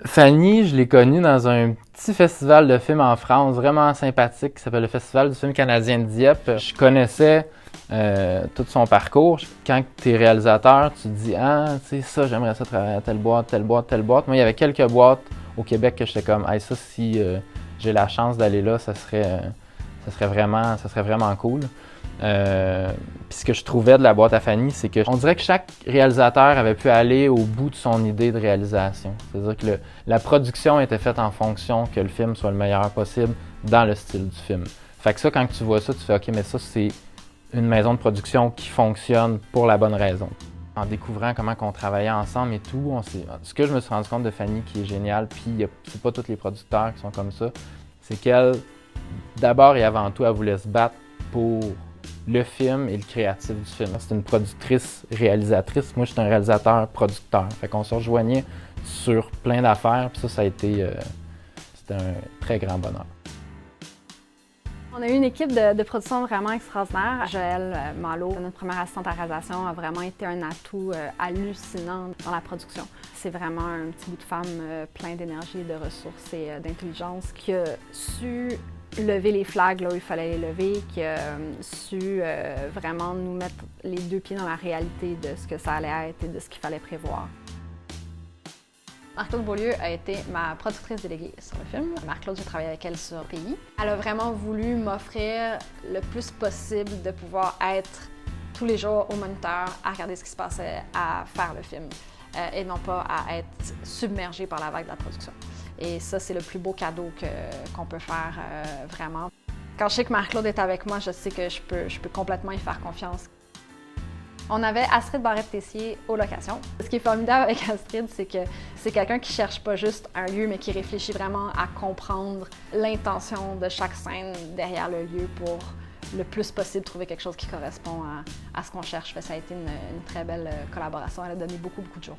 Fanny, je l'ai connue dans un petit festival de films en France, vraiment sympathique, qui s'appelle le Festival du film canadien de Dieppe. Je connaissais tout son parcours. Quand tu es réalisateur, tu te dis « Ah, tu sais, ça, j'aimerais ça travailler à telle boîte, telle boîte, telle boîte. » Moi, il y avait quelques boîtes au Québec que j'étais comme « Hey, ça, si j'ai la chance d'aller là, ça serait vraiment cool. » Puis ce que je trouvais de la boîte à Fanny, c'est que on dirait que chaque réalisateur avait pu aller au bout de son idée de réalisation. C'est-à-dire que la production était faite en fonction que le film soit le meilleur possible dans le style du film. Fait que ça, quand tu vois ça, tu fais « OK, mais ça, c'est une maison de production qui fonctionne pour la bonne raison. » En découvrant comment on travaillait ensemble et tout, ce que je me suis rendu compte de Fanny qui est génial, puis c'est pas tous les producteurs qui sont comme ça, c'est qu'elle, d'abord et avant tout, elle voulait se battre pour le film et le créatif du film. C'est une productrice-réalisatrice. Moi, je suis un réalisateur-producteur. Fait qu'on se rejoignait sur plein d'affaires. Puis ça, c'était un très grand bonheur. On a eu une équipe de production vraiment extraordinaire. Joëlle Malo, notre première assistante à réalisation, a vraiment été un atout hallucinant dans la production. C'est vraiment un petit bout de femme plein d'énergie, de ressources et d'intelligence qui a su lever les flags là où il fallait les lever, qui a su vraiment nous mettre les deux pieds dans la réalité de ce que ça allait être et de ce qu'il fallait prévoir. Marc-Claude Beaulieu a été ma productrice déléguée sur le film. Marc-Claude, j'ai travaillé avec elle sur PI. Elle a vraiment voulu m'offrir le plus possible de pouvoir être tous les jours au moniteur, à regarder ce qui se passait, à faire le film, et non pas à être submergée par la vague de la production. Et ça, c'est le plus beau cadeau qu'on peut faire vraiment. Quand je sais que Marc-Claude est avec moi, je sais que je peux complètement y faire confiance. On avait Astrid Barrette-Tessier aux locations. Ce qui est formidable avec Astrid, c'est que c'est quelqu'un qui cherche pas juste un lieu, mais qui réfléchit vraiment à comprendre l'intention de chaque scène derrière le lieu pour le plus possible trouver quelque chose qui correspond à ce qu'on cherche. Ça a été une très belle collaboration. Elle a donné beaucoup de jours.